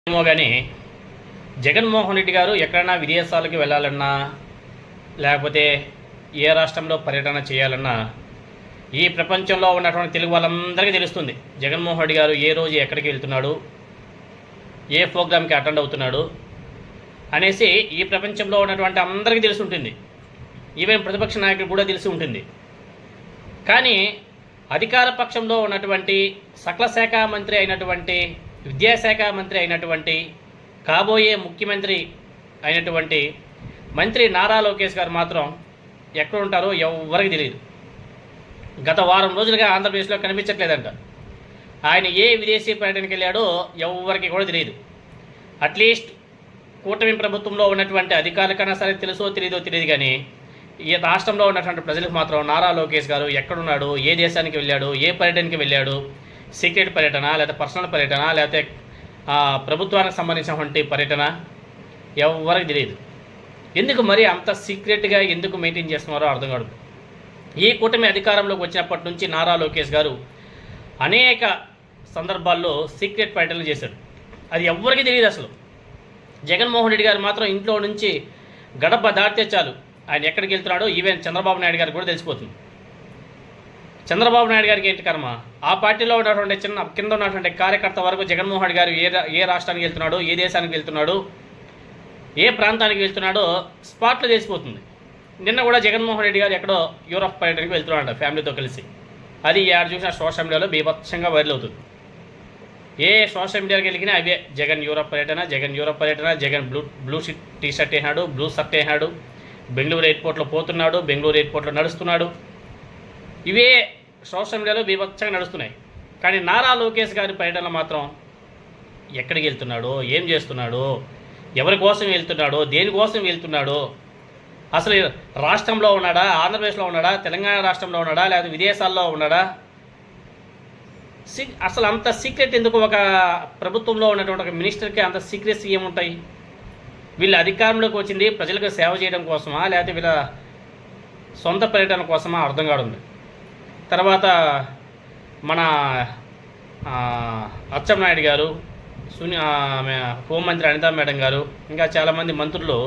ఏమో కానీ జగన్మోహన్ రెడ్డి గారు ఎక్కడైనా విదేశాలకు వెళ్ళాలన్నా లేకపోతే ఏ రాష్ట్రంలో పర్యటన చేయాలన్నా ఈ ప్రపంచంలో ఉన్నటువంటి తెలుగు వాళ్ళందరికీ తెలుస్తుంది జగన్మోహన్ రెడ్డి గారు ఏ రోజు ఎక్కడికి వెళ్తున్నాడు, ఏ ప్రోగ్రామ్కి అటెండ్ అవుతున్నాడు అనేసి ఈ ప్రపంచంలో ఉన్నటువంటి అందరికీ తెలిసి ఉంటుంది. ఈవెన్ ప్రతిపక్ష నాయకులు కూడా తెలిసి ఉంటుంది. కానీ అధికార పక్షంలో ఉన్నటువంటి సకల శాఖ మంత్రి అయినటువంటి, విద్యాశాఖ మంత్రి అయినటువంటి, కాబోయే ముఖ్యమంత్రి అయినటువంటి మంత్రి నారా లోకేష్ గారు మాత్రం ఎక్కడ ఉంటారో ఎవరికి తెలియదు. గత వారం రోజులుగా ఆంధ్రప్రదేశ్లో కనిపించట్లేదంట. ఆయన ఏ విదేశీ పర్యటనకి వెళ్ళాడో ఎవరికి కూడా తెలియదు. అట్లీస్ట్ కూటమి ప్రభుత్వంలో ఉన్నటువంటి అధికారులకన్నా సరే తెలుసో తెలియదో తెలియదు, కానీ ఈ రాష్ట్రంలో ఉన్నటువంటి ప్రజలకు మాత్రం నారా లోకేష్ గారు ఎక్కడున్నాడు, ఏ దేశానికి వెళ్ళాడు, ఏ పర్యటనకి వెళ్ళాడు, సీక్రెట్ పర్యటన లేకపోతే పర్సనల్ పర్యటన లేకపోతే ప్రభుత్వానికి సంబంధించినటువంటి పర్యటన ఎవరికి తెలియదు. ఎందుకు మరి అంత సీక్రెట్గా ఎందుకు మెయింటైన్ చేస్తున్నారో అర్థం కాదు. ఈ కూటమి అధికారంలోకి వచ్చినప్పటి నుంచి నారా లోకేష్ గారు అనేక సందర్భాల్లో సీక్రెట్ పర్యటనలు చేశాడు. అది ఎవరికి తెలియదు అసలు. జగన్మోహన్ రెడ్డి గారు మాత్రం ఇంట్లో నుంచి గడప దాటితే చాలు ఆయన ఎక్కడికి వెళ్తున్నాడో ఈవెన్ చంద్రబాబు నాయుడు గారికి కూడా తెలిసిపోతుంది. చంద్రబాబు నాయుడు గారికి ఏంటి కర్మ, ఆ పార్టీలో ఉన్నటువంటి కింద ఉన్నటువంటి కార్యకర్త వరకు జగన్మోహన్ రెడ్డి గారు ఏ రాష్ట్రానికి వెళ్తున్నాడో, ఏ దేశానికి వెళ్తున్నాడో, ఏ ప్రాంతానికి వెళ్తున్నాడో స్పాట్లో తెలిసిపోతుంది. నిన్న కూడా జగన్మోహన్ రెడ్డి గారు ఎక్కడో యూరప్ పర్యటనకి వెళ్తున్నాడు ఫ్యామిలీతో కలిసి. అది యాడ్ చూసిన సోషల్ మీడియాలో బీభత్సంగా వైరల్ అవుతుంది. ఏ సోషల్ మీడియాకి వెళ్ళినా అవే జగన్ యూరప్ పర్యటన, జగన్ యూరప్ పర్యటన, జగన్ బ్లూ టీ షర్ట్ వేసినాడు, బ్లూ షర్ట్ వేసినాడు, బెంగళూరు ఎయిర్పోర్ట్లో పోతున్నాడు, బెంగళూరు ఎయిర్పోర్ట్లో నడుస్తున్నాడు. ఇవే సోషల్ మీడియాలో బీభత్సంగా నడుస్తున్నాయి. కానీ నారా లోకేష్ గారి పర్యటన మాత్రం ఎక్కడికి వెళ్తున్నాడో, ఏం చేస్తున్నాడో, ఎవరి కోసం వెళ్తున్నాడో, దేనికోసం వెళ్తున్నాడో, అసలు రాష్ట్రంలో ఉన్నాడా, ఆంధ్రప్రదేశ్లో ఉన్నాడా, తెలంగాణ రాష్ట్రంలో ఉన్నాడా, లేదా విదేశాల్లో ఉన్నాడా, అసలు అంత సీక్రెట్ ఎందుకు? ఒక ప్రభుత్వంలో ఉన్నటువంటి ఒక మినిస్టర్కి అంత సీక్రెట్స్ ఏముంటాయి? వీళ్ళ అధికారంలోకి వచ్చింది ప్రజలకు సేవ చేయడం కోసమా, లేకపోతే వీళ్ళ సొంత పర్యటన కోసమా అర్థం కాదు. తర్వాత మన అచ్చెన్నాయుడు గారు, హోంమంత్రి అనితా మేడం గారు, ఇంకా చాలామంది మంత్రులు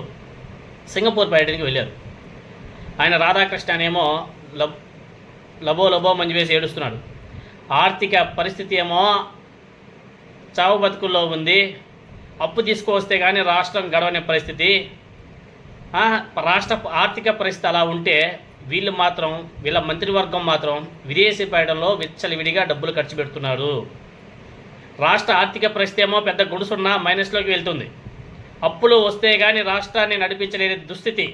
సింగపూర్ పర్యటనకి వెళ్ళారు. ఆయన రాధాకృష్ణ అనేమో లబో మంజు వేసి ఏడుస్తున్నాడు. ఆర్థిక పరిస్థితి ఏమో చావు బతుకుల్లో ఉంది, అప్పు తీసుకువస్తే కానీ రాష్ట్రం గడవని పరిస్థితి. రాష్ట్ర ఆర్థిక పరిస్థితి అలా ఉంటే వీళ్ళ మంత్రివర్గం మాత్రం విదేశీ పర్యటనలో విచ్చలవిడిగా డబ్బులు ఖర్చు పెడుతున్నారు. రాష్ట్ర ఆర్థిక పరిస్థితి ఏమో పెద్ద గుడుసున్న మైనస్లోకి వెళ్తుంది. అప్పులు వస్తే కానీ రాష్ట్రాన్ని నడిపించలేని దుస్థితి.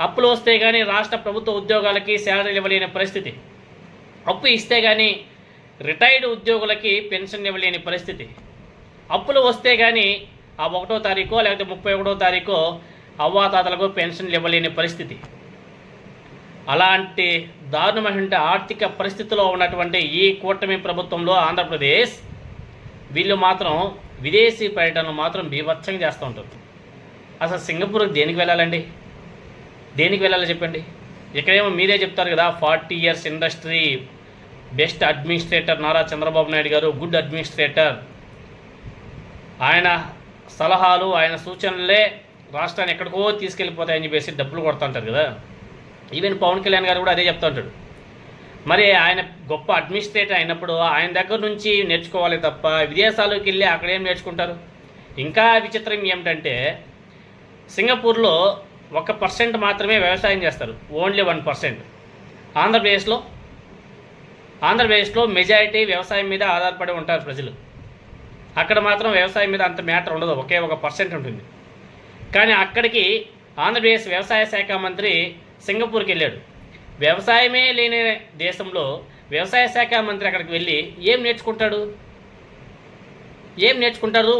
అప్పులు వస్తే కానీ రాష్ట్ర ప్రభుత్వ ఉద్యోగాలకి శాలరీలు ఇవ్వలేని పరిస్థితి. అప్పు ఇస్తే కానీ రిటైర్డ్ ఉద్యోగులకి పెన్షన్ ఇవ్వలేని పరిస్థితి. అప్పులు వస్తే కానీ ఆ 1వ తారీఖు లేకపోతే 31వ తారీఖు అవ్వాతాతలకు పెన్షన్లు ఇవ్వలేని పరిస్థితి. అలాంటి దారుణమైన ఆర్థిక పరిస్థితిలో ఉన్నటువంటి ఈ కూటమి ప్రభుత్వంలో ఆంధ్రప్రదేశ్ వీళ్ళు మాత్రం విదేశీ పర్యటనలు మాత్రం బీభత్సంగా చేస్తూ ఉంటారు. అసలు సింగపూర్కి దేనికి వెళ్ళాలండి? దేనికి వెళ్ళాలో చెప్పండి. ఇక్కడేమో మీరే చెప్తారు కదా, 40 years industry, best administrator Nara Chandrababu Naidu గారు, గుడ్ అడ్మినిస్ట్రేటర్. ఆయన సలహాలు, ఆయన సూచనలే రాష్ట్రాన్ని ఎక్కడికో తీసుకెళ్ళిపోతాయని చెప్పేసి డబ్బులు కొడుతుంటారు కదా. ఈవెన్ పవన్ కళ్యాణ్ గారు కూడా అదే చెప్తూ ఉంటాడు. మరి ఆయన గొప్ప అడ్మినిస్ట్రేటర్ అయినప్పుడు ఆయన దగ్గర నుంచి నేర్చుకోవాలి తప్ప విదేశాలకు వెళ్ళి అక్కడ ఏం నేర్చుకుంటారు? ఇంకా విచిత్రం ఏమిటంటే సింగపూర్లో 1% మాత్రమే వ్యవసాయం చేస్తారు, ఓన్లీ 1%. ఆంధ్రప్రదేశ్లో మెజారిటీ వ్యవసాయం మీద ఆధారపడి ఉంటారు ప్రజలు. అక్కడ మాత్రం వ్యవసాయం మీద అంత మ్యాటర్ ఉండదు, ఒకే 1% ఉంటుంది. కానీ అక్కడికి ఆంధ్రప్రదేశ్ వ్యవసాయ శాఖ మంత్రి సింగపూర్కి వెళ్ళాడు. వ్యవసాయమే లేని దేశంలో వ్యవసాయ శాఖ మంత్రి అక్కడికి వెళ్ళి ఏం నేర్చుకుంటారు?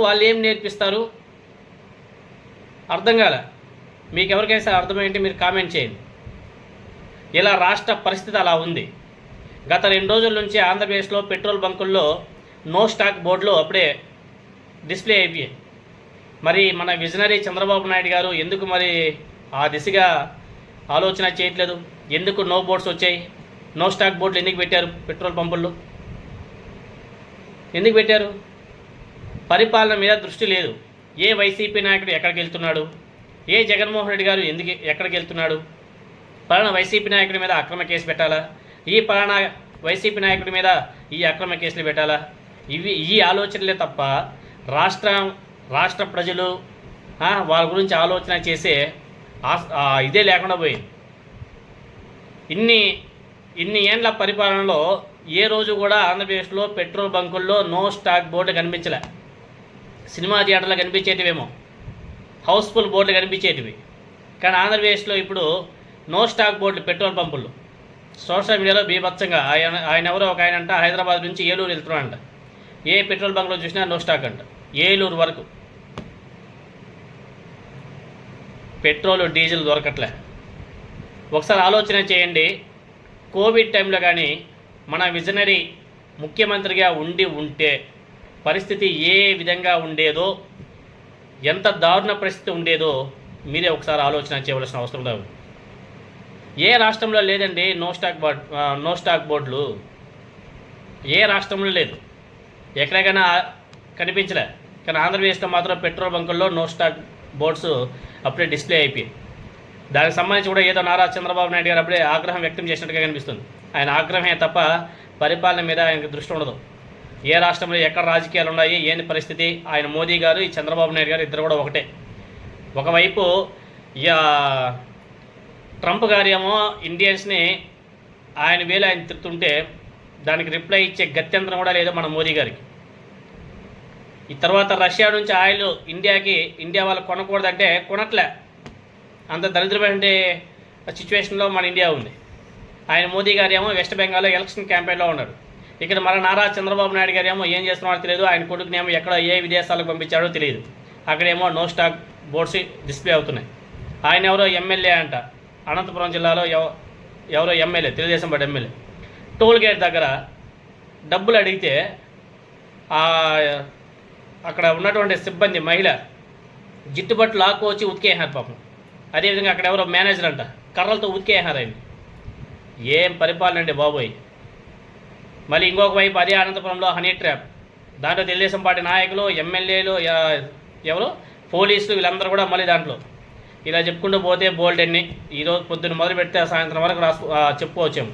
వాళ్ళు ఏం నేర్పిస్తారు? అర్థం కాలే. మీకు ఎవరికైనా అర్థమైంటే మీరు కామెంట్ చేయండి. ఇలా రాష్ట్ర పరిస్థితి అలా ఉంది. గత 2 రోజుల నుంచి ఆంధ్రప్రదేశ్లో పెట్రోల్ బంకుల్లో నో స్టాక్ బోర్డులు అప్పుడే డిస్ప్లే అయిపోయాయి. మరి మన విజనరీ చంద్రబాబు నాయుడు గారు ఎందుకు మరి ఆ దిశగా ఆలోచన చేయట్లేదు? ఎందుకు నో బోర్డ్స్ వచ్చాయి? నో స్టాక్ బోర్డులు ఎందుకు పెట్టారు పెట్రోల్ పంపుల్లో? ఎందుకు పెట్టారు? పరిపాలన మీద దృష్టి లేదు. ఏ వైసీపీ నాయకుడు ఎక్కడికి వెళ్తున్నాడు, ఏ జగన్మోహన్ రెడ్డి గారు ఎక్కడికి వెళ్తున్నాడు, పలానా వైసీపీ నాయకుడి మీద అక్రమ కేసు పెట్టాలా, ఈ పలానా వైసీపీ నాయకుడి మీద ఈ అక్రమ కేసులు పెట్టాలా, ఈ ఆలోచనలే తప్ప రాష్ట్ర ప్రజలు వాళ్ళ గురించి ఆలోచన చేసే ఇదే లేకుండా పోయింది. ఇన్ని ఏండ్ల పరిపాలనలో ఏ రోజు కూడా ఆంధ్రప్రదేశ్లో పెట్రోల్ బంకుల్లో నో స్టాక్ బోర్డు కనిపించలే. సినిమా థియేటర్లో కనిపించేటివేమో హౌస్ఫుల్ బోర్డులు కనిపించేటివి, కానీ ఆంధ్రప్రదేశ్లో ఇప్పుడు నో స్టాక్ బోర్డులు పెట్రోల్ పంపుల్లో సోషల్ మీడియాలో బీభత్సంగా. ఆయన ఎవరో ఒక ఆయన అంట హైదరాబాద్ నుంచి ఏలూరు వెళ్తున్నాడంట, ఏ పెట్రోల్ బంక్లో చూసినా నో స్టాక్ అంట. ఏలూరు వరకు పెట్రోల్ డీజిల్ దొరకట్లే. ఒకసారి ఆలోచన చేయండి, కోవిడ్ టైంలో కానీ మన విజనరీ ముఖ్యమంత్రిగా ఉంటే పరిస్థితి ఏ విధంగా ఉండేదో, ఎంత దారుణ పరిస్థితి ఉండేదో మీరే ఒకసారి ఆలోచన చేయవలసిన అవసరం లేదు. ఏ రాష్ట్రంలో లేదండి నో స్టాక్ బోర్డులు, ఏ రాష్ట్రంలో లేదు, ఎక్కడికైనా కనిపించలే. కానీ ఆంధ్రప్రదేశ్లో మాత్రం పెట్రోల్ బంకుల్లో నో స్టాక్ బోర్డ్స్ అప్పుడే డిస్ప్లే అయిపోయాయి. దానికి సంబంధించి కూడా ఏదో నారా చంద్రబాబు నాయుడు గారు అప్పుడే ఆగ్రహం వ్యక్తం చేసినట్టుగా కనిపిస్తుంది. ఆయన ఆగ్రహమే తప్ప పరిపాలన మీద ఆయనకు దృష్టి ఉండదు. ఏ రాష్ట్రంలో ఎక్కడ రాజకీయాలు ఉన్నాయి, ఏంది పరిస్థితి, ఆయన మోదీ గారు ఈ చంద్రబాబు నాయుడు గారు ఇద్దరు కూడా ఒకటే. ఒకవైపు ట్రంప్ గారు ఏమో ఇండియన్స్ని ఆయన తిడుతుంటే దానికి రిప్లై ఇచ్చే గత్యంతరం కూడా లేదు మన మోదీ గారికి. ఈ తర్వాత రష్యా నుంచి ఆయిల్ ఇండియా వాళ్ళు కొనకూడదంటే కొనట్లే. అంత దరిద్రమైన సిచ్యువేషన్లో మన ఇండియా ఉంది. ఆయన మోదీ గారు ఏమో వెస్ట్ బెంగాల్లో ఎలక్షన్ క్యాంపెయిన్లో ఉన్నాడు. ఇక్కడ మన నారా చంద్రబాబు నాయుడు గారు ఏమో ఏం చేస్తున్నారో తెలియదు, ఆయన కొడుకునేమో ఎక్కడ ఏ విదేశాలకు పంపించాడో తెలియదు. అక్కడేమో నో స్టాక్ బోర్డ్స్ డిస్ప్లే అవుతున్నాయి. ఆయన ఎవరో ఎమ్మెల్యే అంట, అనంతపురం జిల్లాలో ఎవరో MLA, Telugu Desam party MLA, toll gate దగ్గర డబ్బులు అడిగితే అక్కడ ఉన్నటువంటి సిబ్బంది మహిళ జిట్టుబట్టు లాక్కు వచ్చి ఉతికేసారు పాపం. అదేవిధంగా అక్కడ ఎవరో మేనేజర్ అంట కర్రలతో ఉతికేసారు ఆయన. ఏం పరిపాలన అండి బాబోయ్. మళ్ళీ ఇంకొక వైపు అదే అనంతపురంలో హనీ ట్రాప్, దాంట్లో తెలుగుదేశం పార్టీ నాయకులు, ఎమ్మెల్యేలు, ఎవరు పోలీసులు, వీళ్ళందరూ కూడా మళ్ళీ దాంట్లో ఇలా చెప్పుకుంటూ పోతే బోల్డ్ అన్ని ఈరోజు పొద్దున్న మొదలు పెడితే సాయంత్రం వరకు చెప్పుకోవచ్చాము.